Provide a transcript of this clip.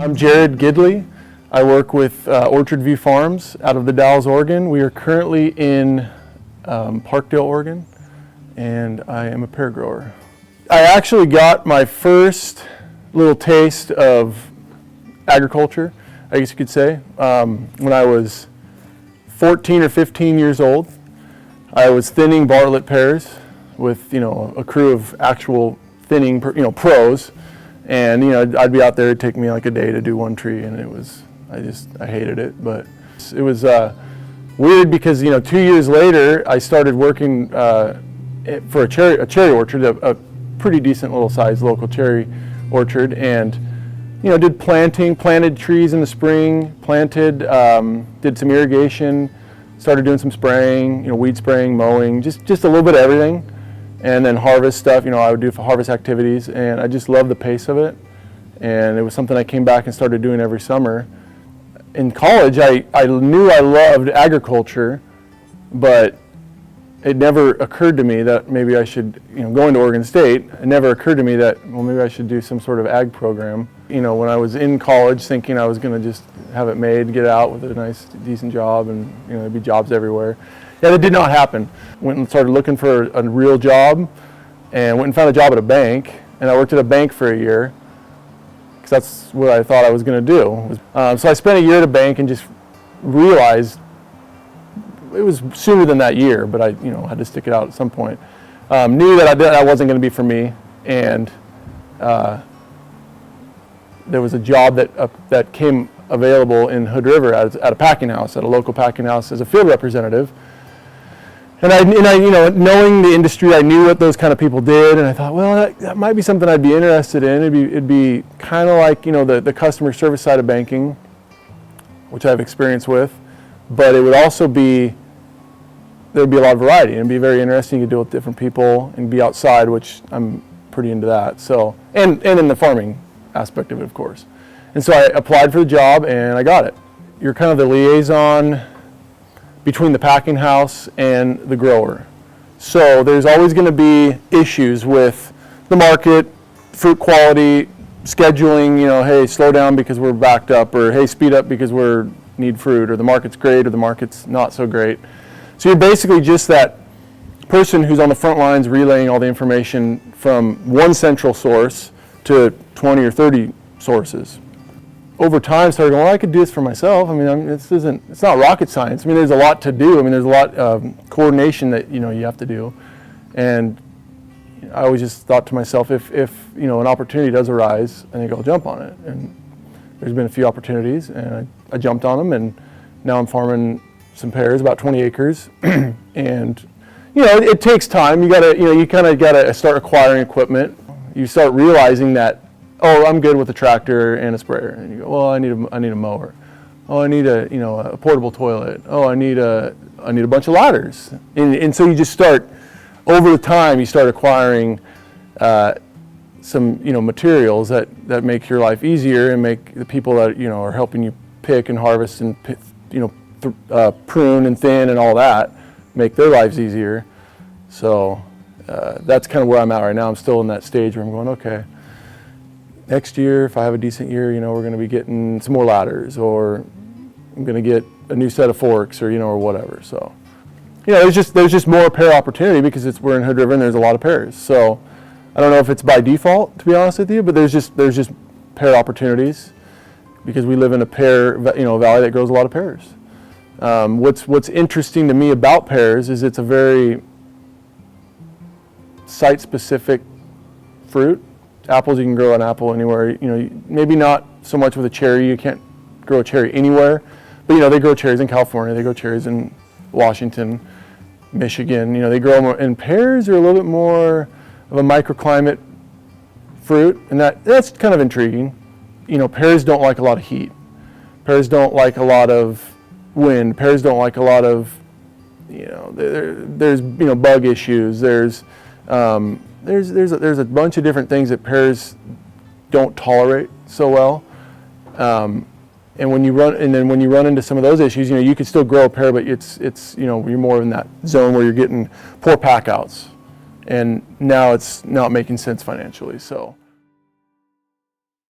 I'm Jared Gidley. I work with Orchard View Farms out of the Dalles, Oregon. We are currently in Parkdale, Oregon, and I am a pear grower. I actually got my first little taste of agriculture, I guess you could say, when I was 14 or 15 years old. I was thinning Bartlett pears with a crew of actual thinning pros, and I'd be out there. It'd take me like a day to do one tree, and I hated it. But it was weird because 2 years later I started working for a cherry orchard, a pretty decent little sized local cherry orchard, and planted trees in the spring, did some irrigation, started doing some spraying, weed spraying, mowing, just a little bit of everything. And then harvest stuff, I would do for harvest activities, and I just loved the pace of it. And it was something I came back and started doing every summer. In college, I knew I loved agriculture, but it never occurred to me that maybe I should, going to Oregon State, it never occurred to me that, well, maybe I should do some sort of ag program. When I was in college thinking I was going to just have it made, get out with a nice, decent job, and there'd be jobs everywhere. Yeah, that did not happen. Went and started looking for a real job, and went and found a job at a bank, and I worked at a bank for a year, because that's what I thought I was going to do. So I spent a year at a bank and just realized, it was sooner than that year, but I had to stick it out at some point. Knew that that wasn't going to be for me, and there was a job that came available in Hood River at a packing house, at a local packing house as a field representative. And I knowing the industry, I knew what those kind of people did, and I thought, well, that might be something I'd be interested in. It'd be kind of like the customer service side of banking, which I have experience with, but it would also be, there'd be a lot of variety, and it'd be very interesting to deal with different people and be outside, which I'm pretty into that. So, and in the farming aspect of it, of course. And so I applied for the job, and I got it. You're kind of the liaison between the packing house and the grower. So there's always going to be issues with the market, fruit quality, scheduling, hey, slow down because we're backed up, or hey, speed up because we need fruit, or the market's great or the market's not so great. So you're basically just that person who's on the front lines relaying all the information from one central source to 20 or 30 sources. Over time, started going, well, I could do this for myself. It's not rocket science. There's a lot to do. There's a lot of coordination that you have to do. And I always just thought to myself, if an opportunity does arise, I think I'll jump on it. And there's been a few opportunities, and I jumped on them, and now I'm farming some pears, about 20 acres. And it takes time. You kind of gotta start acquiring equipment. You start realizing that, oh, I'm good with a tractor and a sprayer. And you go, well, I need a mower. Oh, I need a portable toilet. Oh, I need a bunch of ladders. And so you just start, over the time, you start acquiring some materials that make your life easier and make the people that are helping you pick and harvest and prune and thin and all that, make their lives easier. So that's kind of where I'm at right now. I'm still in that stage where I'm going, okay, next year, if I have a decent year, we're going to be getting some more ladders, or I'm going to get a new set of forks, or or whatever. So, there's just more pear opportunity because we're in Hood River and there's a lot of pears. So, I don't know if it's by default, to be honest with you, but there's just pear opportunities because we live in a pear valley that grows a lot of pears. What's interesting to me about pears is it's a very site-specific fruit. Apples, you can grow an apple anywhere. Maybe not so much with a cherry. You can't grow a cherry anywhere, but they grow cherries in California. They grow cherries in Washington, Michigan. They grow more. And pears are a little bit more of a microclimate fruit, and that's kind of intriguing. Pears don't like a lot of heat. Pears don't like a lot of wind. Pears don't like a lot of, there's bug issues. There's a bunch of different things that pears don't tolerate so well, and when you run into some of those issues, you can still grow a pear, but it's you're more in that zone where you're getting poor packouts, and now it's not making sense financially. So